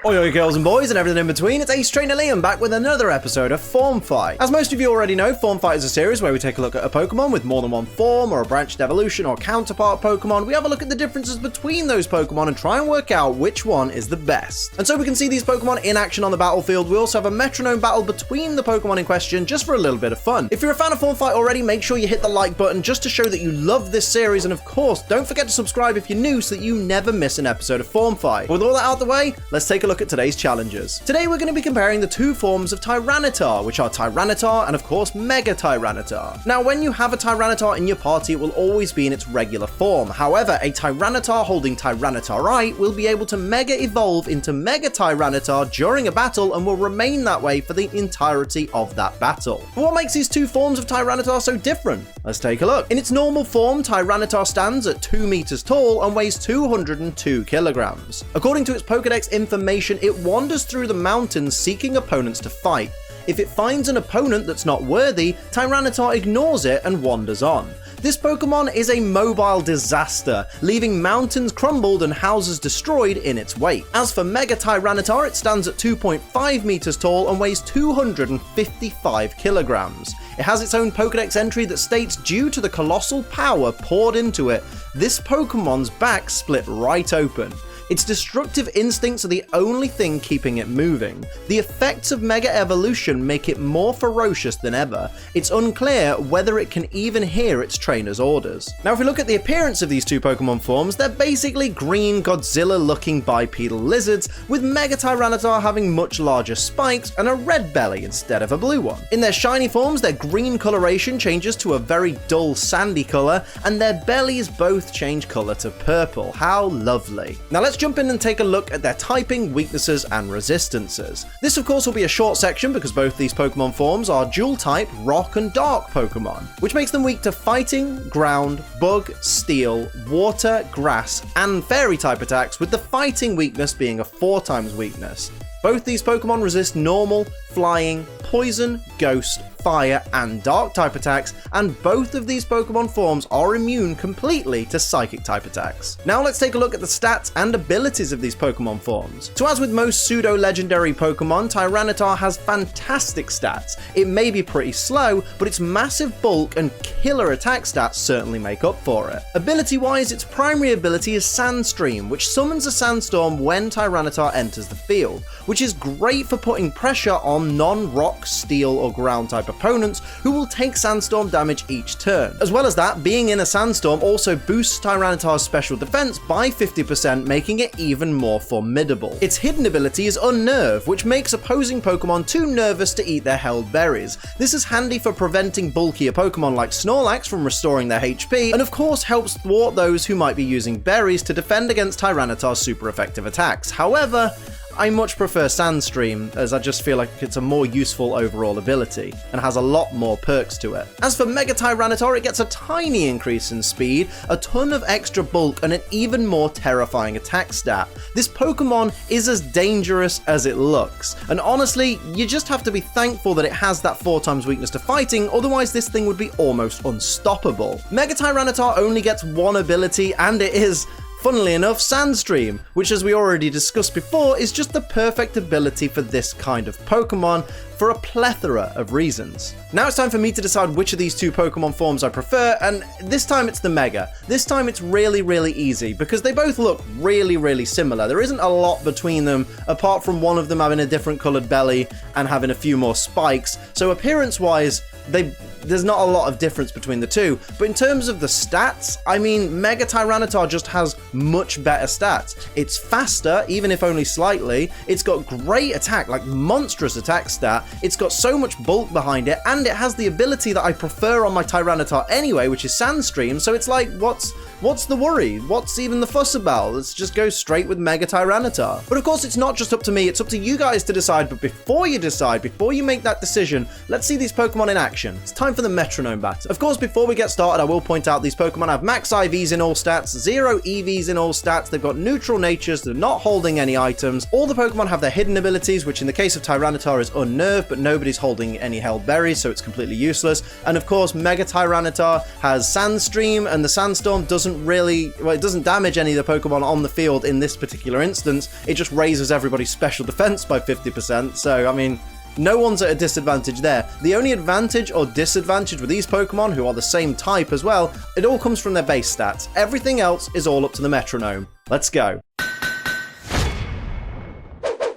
Oi girls and boys and everything in between, it's Ace Trainer Liam back with another episode of Form Fight. As most of you already know, Form Fight is a series where we take a look at a Pokemon with more than one form or a branched evolution or counterpart Pokemon. We have a look at the differences between those Pokemon and try and work out which one is the best. And so we can see these Pokemon in action on the battlefield. We also have a metronome battle between the Pokemon in question just for a little bit of fun. If you're a fan of Form Fight already, make sure you hit the like button just to show that you love this series, and of course, don't forget to subscribe if you're new so that you never miss an episode of Form Fight. With all that out of the way, let's take a look at today's challenges. Today we're going to be comparing the two forms of Tyranitar, which are Tyranitar and of course Mega Tyranitar. Now when you have a Tyranitar in your party, it will always be in its regular form. However, a Tyranitar holding Tyranitarite will be able to Mega Evolve into Mega Tyranitar during a battle and will remain that way for the entirety of that battle. But what makes these two forms of Tyranitar so different? Let's take a look. In its normal form, Tyranitar stands at 2 meters tall and weighs 202 kilograms. According to its Pokédex information, it wanders through the mountains seeking opponents to fight. If it finds an opponent that's not worthy, Tyranitar ignores it and wanders on. This Pokemon is a mobile disaster, leaving mountains crumbled and houses destroyed in its wake. As for Mega Tyranitar, it stands at 2.5 meters tall and weighs 255 kilograms. It has its own Pokédex entry that states, due to the colossal power poured into it, this Pokemon's back split right open. Its destructive instincts are the only thing keeping it moving. The effects of Mega Evolution make it more ferocious than ever. It's unclear whether it can even hear its trainer's orders. Now if we look at the appearance of these two Pokemon forms, they're basically green Godzilla-looking bipedal lizards, with Mega Tyranitar having much larger spikes and a red belly instead of a blue one. In their shiny forms, their green coloration changes to a very dull sandy color, and their bellies both change color to purple. How lovely. Now let's jump in and take a look at their typing, weaknesses, and resistances. This of course will be a short section because both these Pokemon forms are dual type rock and dark Pokemon, which makes them weak to fighting, ground, bug, steel, water, grass, and fairy type attacks, with the fighting weakness being a 4 times weakness. Both these Pokemon resist normal, flying, poison, ghost, fire, and dark type attacks, and both of these Pokemon forms are immune completely to psychic type attacks. Now let's take a look at the stats and abilities of these Pokemon forms. So as with most pseudo-legendary Pokemon, Tyranitar has fantastic stats. It may be pretty slow, but its massive bulk and killer attack stats certainly make up for it. Ability-wise, its primary ability is Sandstream, which summons a sandstorm when Tyranitar enters the field, which is great for putting pressure on non-rock, steel, or ground type opponents who will take sandstorm damage each turn. As well as that, being in a sandstorm also boosts Tyranitar's special defense by 50%, making it even more formidable. Its hidden ability is Unnerve, which makes opposing Pokemon too nervous to eat their held berries. This is handy for preventing bulkier Pokemon like Snorlax from restoring their HP, and of course helps thwart those who might be using berries to defend against Tyranitar's super effective attacks. However, I much prefer Sandstream, as I just feel like it's a more useful overall ability, and has a lot more perks to it. As for Mega Tyranitar, it gets a tiny increase in speed, a ton of extra bulk, and an even more terrifying attack stat. This Pokemon is as dangerous as it looks, and honestly, you just have to be thankful that it has that 4 times weakness to fighting, otherwise this thing would be almost unstoppable. Mega Tyranitar only gets one ability, and it is, funnily enough, Sandstream, which as we already discussed before is just the perfect ability for this kind of Pokemon for a plethora of reasons. Now it's time for me to decide which of these two Pokemon forms I prefer, and this time it's the Mega. This time it's really easy because they both look really similar. There isn't a lot between them apart from one of them having a different colored belly and having a few more spikes, so appearance wise there's not a lot of difference between the two. But in terms of the stats, I mean, Mega Tyranitar just has much better stats. It's faster, even if only slightly. It's got great attack, like monstrous attack stat. It's got so much bulk behind it, and it has the ability that I prefer on my Tyranitar anyway, which is Sandstream. So it's like, what's the worry? What's even the fuss about? Let's just go straight with Mega Tyranitar. But of course, it's not just up to me, it's up to you guys to decide. But before you decide, before you make that decision, let's see these Pokemon in action. It's time for the metronome battle. Of course, before we get started, I will point out these Pokemon have max IVs in all stats, 0 EVs in all stats. They've got neutral natures. They're not holding any items. All the Pokemon have their hidden abilities, which in the case of Tyranitar is Unnerve, but nobody's holding any held berries, so it's completely useless. And of course, Mega Tyranitar has Sandstream, and the Sandstorm doesn't really, well, it doesn't damage any of the Pokemon on the field in this particular instance. It just raises everybody's special defense by 50%. So, I mean, no one's at a disadvantage there. The only advantage or disadvantage with these Pokemon, who are the same type as well, it all comes from their base stats. Everything else is all up to the metronome. Let's go.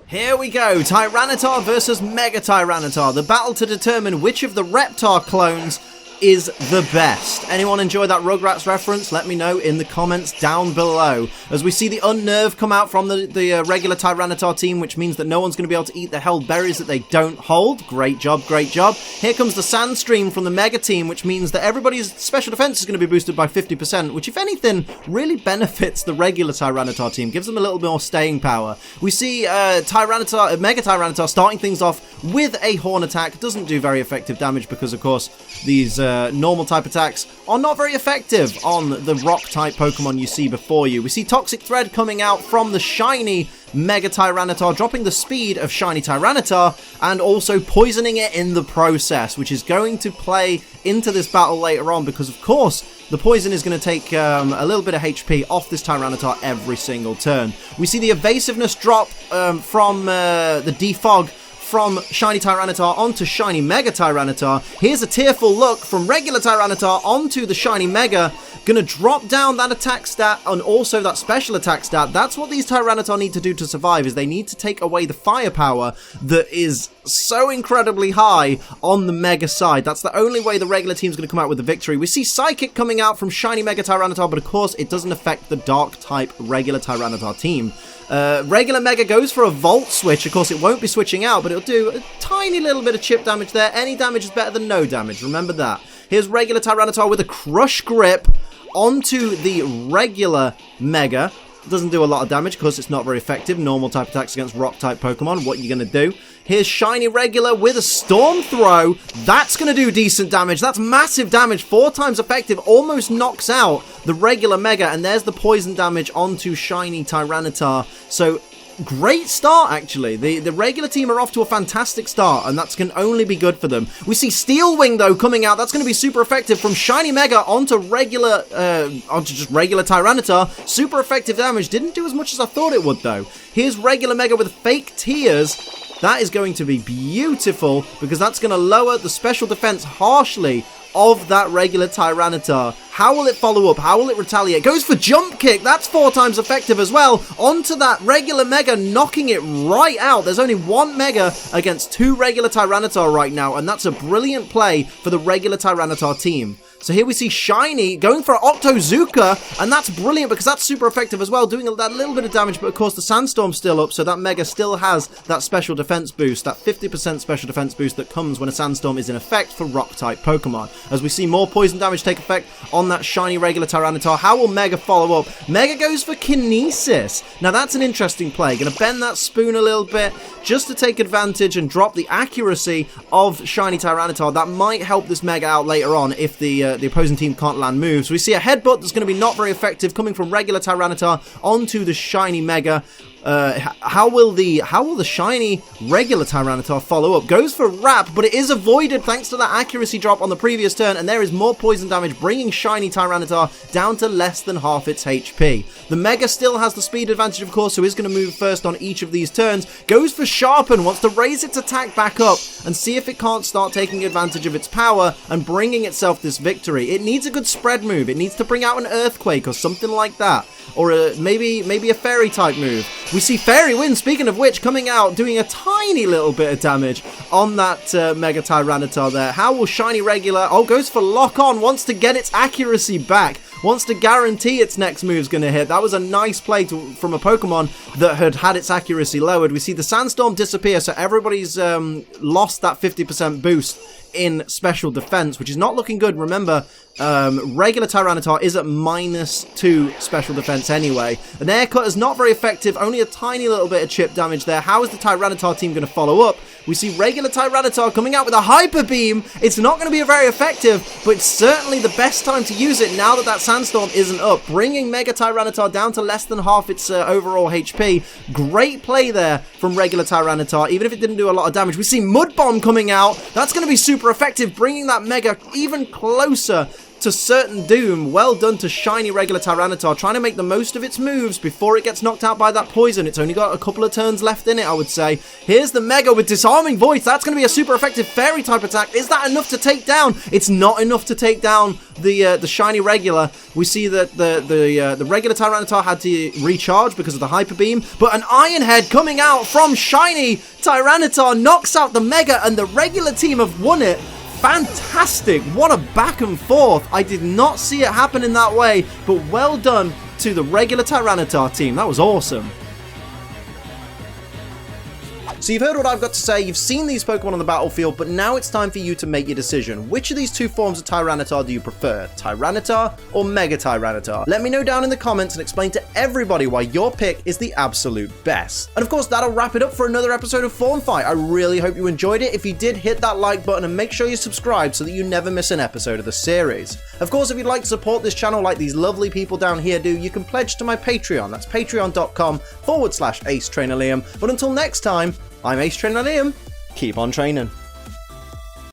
Here we go, Tyranitar versus Mega Tyranitar, the battle to determine which of the Reptar clones is the best. Anyone enjoy that Rugrats reference? Let me know in the comments down below. As we see the Unnerve come out from the regular Tyranitar team, which means that no one's going to be able to eat the held berries that they don't hold. Great job, great job. Here comes the Sandstream from the Mega team, which means that everybody's special defense is going to be boosted by 50%, which if anything really benefits the regular Tyranitar team, gives them a little bit more staying power. We see Mega Tyranitar starting things off with a Horn attack. Doesn't do very effective damage because, of course, these normal type attacks are not very effective on the rock type Pokemon you see before you. We see Toxic Thread coming out from the shiny Mega Tyranitar, dropping the speed of shiny Tyranitar and also poisoning it in the process, which is going to play into this battle later on because, of course, the poison is going to take a little bit of HP off this Tyranitar every single turn. We see the evasiveness drop from the defog from shiny Tyranitar onto shiny Mega Tyranitar. Here's a tearful look from regular Tyranitar onto the shiny Mega. Gonna drop down that attack stat and also that special attack stat. That's what these Tyranitar need to do to survive, is they need to take away the firepower that is so incredibly high on the Mega side. That's the only way the regular team's going to come out with the victory. We see Psychic coming out from shiny Mega Tyranitar, but of course it doesn't affect the Dark type regular Tyranitar team. Regular Mega goes for a Volt Switch. Of course, it won't be switching out, but it'll do a tiny little bit of chip damage there. Any damage is better than no damage. Remember that. Here's regular Tyranitar with a Crush Grip onto the regular Mega. Doesn't do a lot of damage because it's not very effective. Normal type attacks against rock type Pokemon. What are you going to do? Here's shiny regular with a Storm Throw. That's going to do decent damage. That's massive damage. 4 times effective. Almost knocks out the regular Mega. And there's the poison damage onto shiny Tyranitar. So great start, actually. The regular team are off to a fantastic start, and that can only be good for them. We see Steel Wing, though, coming out. That's going to be super effective from shiny Mega onto just regular Tyranitar. Super effective damage. Didn't do as much as I thought it would, though. Here's regular Mega with Fake Tears. That is going to be beautiful because that's going to lower the special defense harshly of that regular Tyranitar. How will it follow up? How will it retaliate? Goes for Jump Kick. That's 4 times effective as well. Onto that regular Mega, knocking it right out. There's only 1 Mega against 2 regular Tyranitar right now, and that's a brilliant play for the regular Tyranitar team. So here we see Shiny going for Octozooka, and that's brilliant because that's super effective as well, doing that little bit of damage, but of course the Sandstorm's still up, so that Mega still has that special defense boost, that 50% special defense boost that comes when a Sandstorm is in effect for Rock-type Pokemon. As we see more poison damage take effect on that shiny regular Tyranitar, how will Mega follow up? Mega goes for Kinesis. Now that's an interesting play. Gonna bend that spoon a little bit just to take advantage and drop the accuracy of shiny Tyranitar. That might help this Mega out later on if the opposing team can't land moves. We see a headbutt that's going to be not very effective coming from regular Tyranitar onto the shiny Mega. How will the shiny regular Tyranitar follow up? Goes for Wrap, but it is avoided thanks to that accuracy drop on the previous turn, and there is more poison damage, bringing shiny Tyranitar down to less than half its HP. The Mega still has the speed advantage, of course, so is going to move first on each of these turns. Goes for Sharpen, wants to raise its attack back up and see if it can't start taking advantage of its power and bringing itself this victory. It needs a good spread move. It needs to bring out an Earthquake or something like that, or maybe a Fairy type move. We see Fairy Wind, speaking of which, coming out, doing a tiny little bit of damage on that Mega Tyranitar there. How will shiny regular... Oh, goes for Lock On, wants to get its accuracy back, wants to guarantee its next move's going to hit. That was a nice play from a Pokemon that had its accuracy lowered. We see the Sandstorm disappear, so everybody's lost that 50% boost in special defense, which is not looking good. Remember, regular Tyranitar is at -2 special defense anyway. An air cut is not very effective, only a tiny little bit of chip damage there. How is the Tyranitar team going to follow up? We see regular Tyranitar coming out with a Hyper Beam. It's not going to be very effective, but it's certainly the best time to use it now that that Sandstorm isn't up, bringing Mega Tyranitar down to less than half its overall HP. Great play there from regular Tyranitar, even if it didn't do a lot of damage. We see Mud Bomb coming out. That's going to be super effective, bringing that Mega even closer to certain doom. Well done to shiny regular Tyranitar, trying to make the most of its moves before it gets knocked out by that poison. It's only got a couple of turns left in it, I would say. Here's the Mega with Disarming Voice. That's going to be a super effective fairy type attack. Is that enough to take down? It's not enough to take down the shiny regular. We see that the regular Tyranitar had to recharge because of the Hyper Beam, but an Iron Head coming out from shiny Tyranitar knocks out the Mega, and the regular team have won it. Fantastic. What a back and forth. I did not see it happen in that way, but well done to the regular Tyranitar team. That was awesome. So you've heard what I've got to say, you've seen these Pokemon on the battlefield, but now it's time for you to make your decision. Which of these two forms of Tyranitar do you prefer? Tyranitar or Mega Tyranitar? Let me know down in the comments and explain to everybody why your pick is the absolute best. And of course, that'll wrap it up for another episode of Form Fight. I really hope you enjoyed it. If you did, hit that like button and make sure you subscribe so that you never miss an episode of the series. Of course, if you'd like to support this channel like these lovely people down here do, you can pledge to my Patreon. That's patreon.com/AceTrainerLiam. But until next time, I'm Ace Trainer Liam. Keep on training.